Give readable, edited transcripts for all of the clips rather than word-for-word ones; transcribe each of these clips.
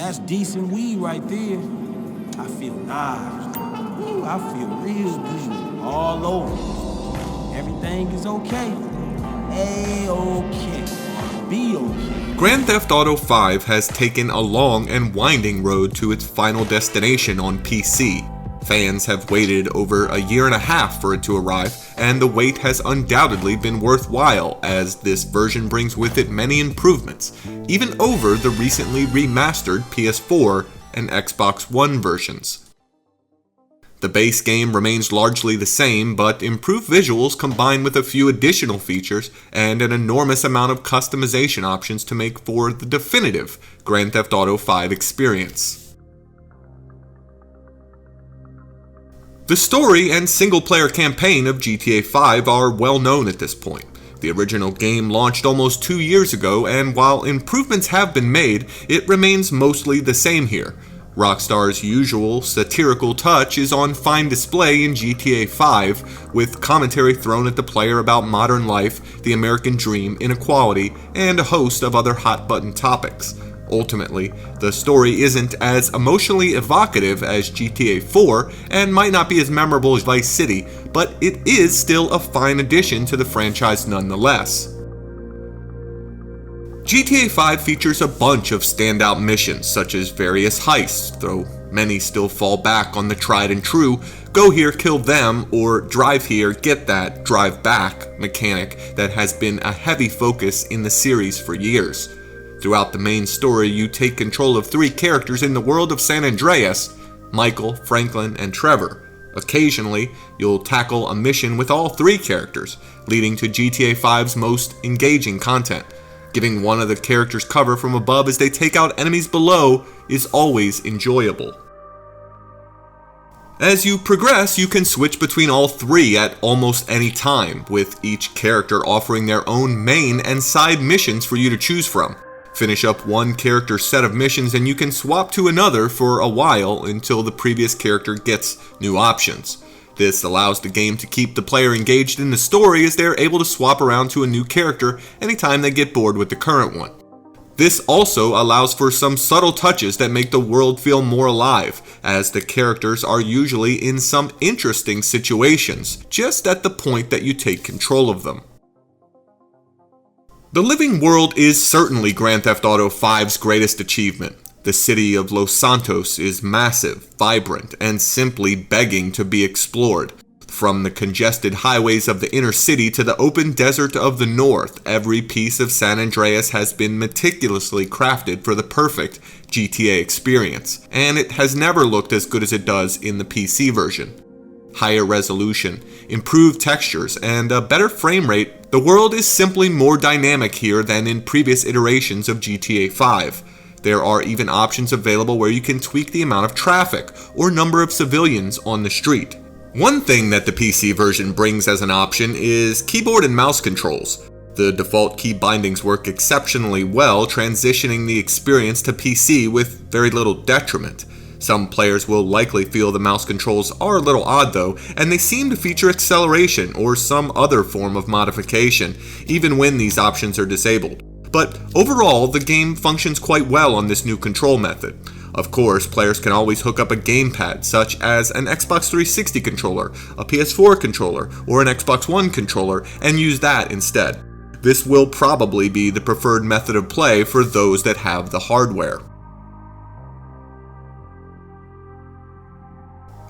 That's decent weed right there. I feel nice. Ooh, I feel real good all over. Everything is okay. A-okay. Be okay. Grand Theft Auto V has taken a long and winding road to its final destination on PC. Fans have waited over a year and a half for it to arrive, and the wait has undoubtedly been worthwhile, as this version brings with it many improvements, even over the recently remastered PS4 and Xbox One versions. The base game remains largely the same, but improved visuals combined with a few additional features and an enormous amount of customization options to make for the definitive Grand Theft Auto V experience. The story and single-player campaign of GTA V are well known at this point. The original game launched almost 2 years ago, and while improvements have been made, it remains mostly the same here. Rockstar's usual satirical touch is on fine display in GTA V, with commentary thrown at the player about modern life, the American dream, inequality, and a host of other hot-button topics. Ultimately, the story isn't as emotionally evocative as GTA 4 and might not be as memorable as Vice City, but it is still a fine addition to the franchise nonetheless. GTA 5 features a bunch of standout missions, such as various heists, though many still fall back on the tried and true go here, kill them, or drive here, get that, drive back mechanic that has been a heavy focus in the series for years. Throughout the main story, you take control of 3 characters in the world of San Andreas: Michael, Franklin, and Trevor. Occasionally, you'll tackle a mission with all 3 characters, leading to GTA 5's most engaging content. Giving one of the characters cover from above as they take out enemies below is always enjoyable. As you progress, you can switch between all 3 at almost any time, with each character offering their own main and side missions for you to choose from. Finish up one character's set of missions and you can swap to another for a while until the previous character gets new options. This allows the game to keep the player engaged in the story as they're able to swap around to a new character anytime they get bored with the current one. This also allows for some subtle touches that make the world feel more alive, as the characters are usually in some interesting situations, just at the point that you take control of them. The living world is certainly Grand Theft Auto V's greatest achievement. The city of Los Santos is massive, vibrant, and simply begging to be explored. From the congested highways of the inner city to the open desert of the north, every piece of San Andreas has been meticulously crafted for the perfect GTA experience, and it has never looked as good as it does in the PC version. Higher resolution, improved textures, and a better frame rate, the world is simply more dynamic here than in previous iterations of GTA 5. There are even options available where you can tweak the amount of traffic or number of civilians on the street. One thing that the PC version brings as an option is keyboard and mouse controls. The default key bindings work exceptionally well, transitioning the experience to PC with very little detriment. Some players will likely feel the mouse controls are a little odd though, and they seem to feature acceleration or some other form of modification, even when these options are disabled. But overall, the game functions quite well on this new control method. Of course, players can always hook up a gamepad, such as an Xbox 360 controller, a PS4 controller, or an Xbox One controller, and use that instead. This will probably be the preferred method of play for those that have the hardware.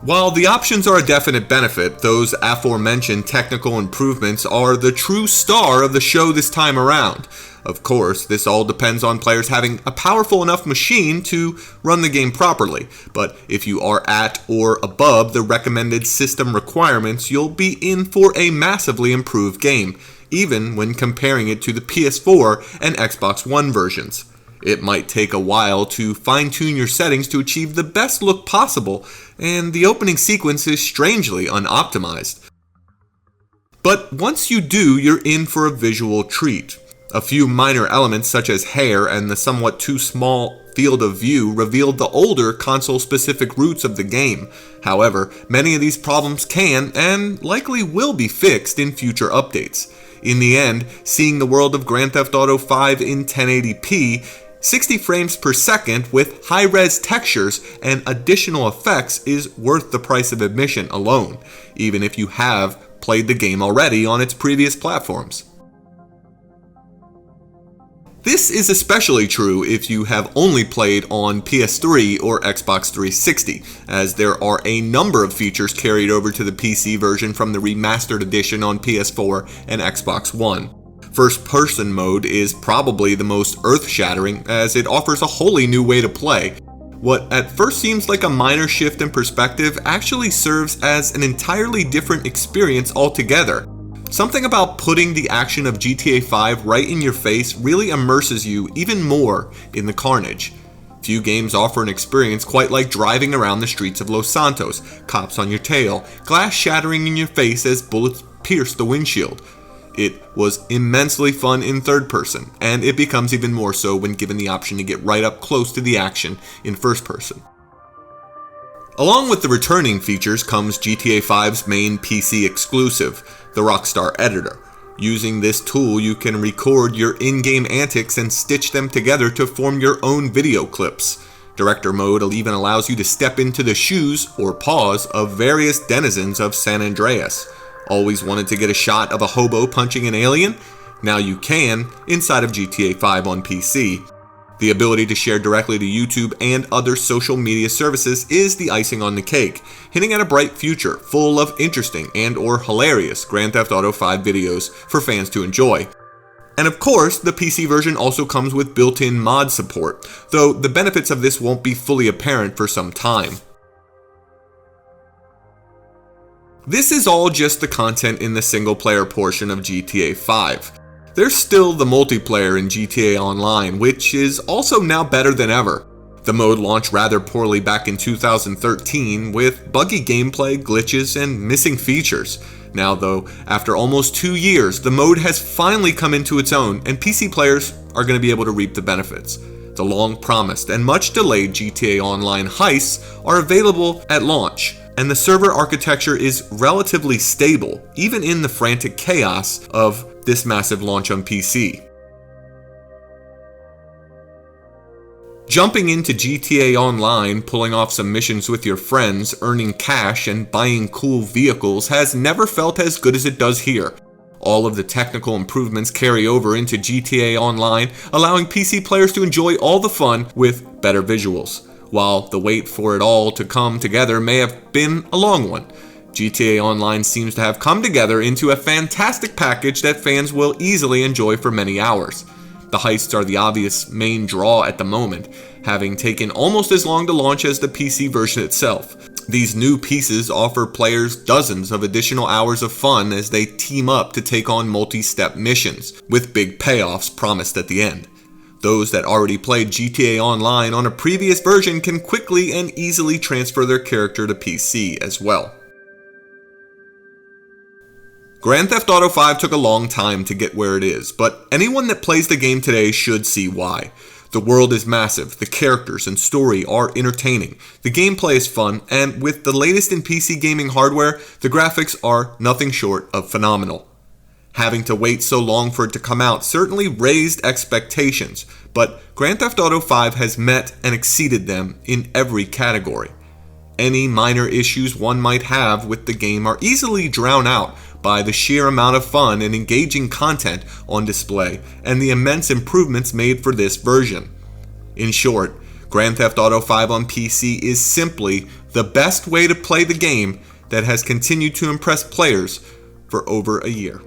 While the options are a definite benefit, those aforementioned technical improvements are the true star of the show this time around. Of course, this all depends on players having a powerful enough machine to run the game properly, but if you are at or above the recommended system requirements, you'll be in for a massively improved game, even when comparing it to the PS4 and Xbox One versions. It might take a while to fine-tune your settings to achieve the best look possible, and the opening sequence is strangely unoptimized. But once you do, you're in for a visual treat. A few minor elements such as hair and the somewhat too small field of view revealed the older console-specific roots of the game. However, many of these problems can and likely will be fixed in future updates. In the end, seeing the world of Grand Theft Auto V in 1080p 60 frames per second with high-res textures and additional effects is worth the price of admission alone, even if you have played the game already on its previous platforms. This is especially true if you have only played on PS3 or Xbox 360, as there are a number of features carried over to the PC version from the remastered edition on PS4 and Xbox One. First-person mode is probably the most earth-shattering, as it offers a wholly new way to play. What at first seems like a minor shift in perspective actually serves as an entirely different experience altogether. Something about putting the action of GTA 5 right in your face really immerses you even more in the carnage. Few games offer an experience quite like driving around the streets of Los Santos, cops on your tail, glass shattering in your face as bullets pierce the windshield. It was immensely fun in third person, and it becomes even more so when given the option to get right up close to the action in first person. Along with the returning features comes GTA 5's main PC exclusive, the Rockstar Editor. Using this tool, you can record your in-game antics and stitch them together to form your own video clips. Director mode even allows you to step into the shoes or paws of various denizens of San Andreas. Always wanted to get a shot of a hobo punching an alien? Now you can inside of GTA 5 on PC. The ability to share directly to YouTube and other social media services is the icing on the cake, hinting at a bright future full of interesting and/or hilarious Grand Theft Auto 5 videos for fans to enjoy. And of course, the PC version also comes with built-in mod support, though the benefits of this won't be fully apparent for some time. This is all just the content in the single-player portion of GTA 5. There's still the multiplayer in GTA Online, which is also now better than ever. The mode launched rather poorly back in 2013 with buggy gameplay, glitches, and missing features. Now though, after almost 2 years, the mode has finally come into its own and PC players are going to be able to reap the benefits. The long-promised and much-delayed GTA Online heists are available at launch, and the server architecture is relatively stable, even in the frantic chaos of this massive launch on PC. Jumping into GTA Online, pulling off some missions with your friends, earning cash, and buying cool vehicles has never felt as good as it does here. All of the technical improvements carry over into GTA Online, allowing PC players to enjoy all the fun with better visuals. While the wait for it all to come together may have been a long one, GTA Online seems to have come together into a fantastic package that fans will easily enjoy for many hours. The heists are the obvious main draw at the moment, having taken almost as long to launch as the PC version itself. These new pieces offer players dozens of additional hours of fun as they team up to take on multi-step missions, with big payoffs promised at the end. Those that already played GTA Online on a previous version can quickly and easily transfer their character to PC as well. Grand Theft Auto 5 took a long time to get where it is, but anyone that plays the game today should see why. The world is massive, the characters and story are entertaining, the gameplay is fun, and with the latest in PC gaming hardware, the graphics are nothing short of phenomenal. Having to wait so long for it to come out certainly raised expectations, but Grand Theft Auto 5 has met and exceeded them in every category. Any minor issues one might have with the game are easily drowned out by the sheer amount of fun and engaging content on display and the immense improvements made for this version. In short, Grand Theft Auto 5 on PC is simply the best way to play the game that has continued to impress players for over a year.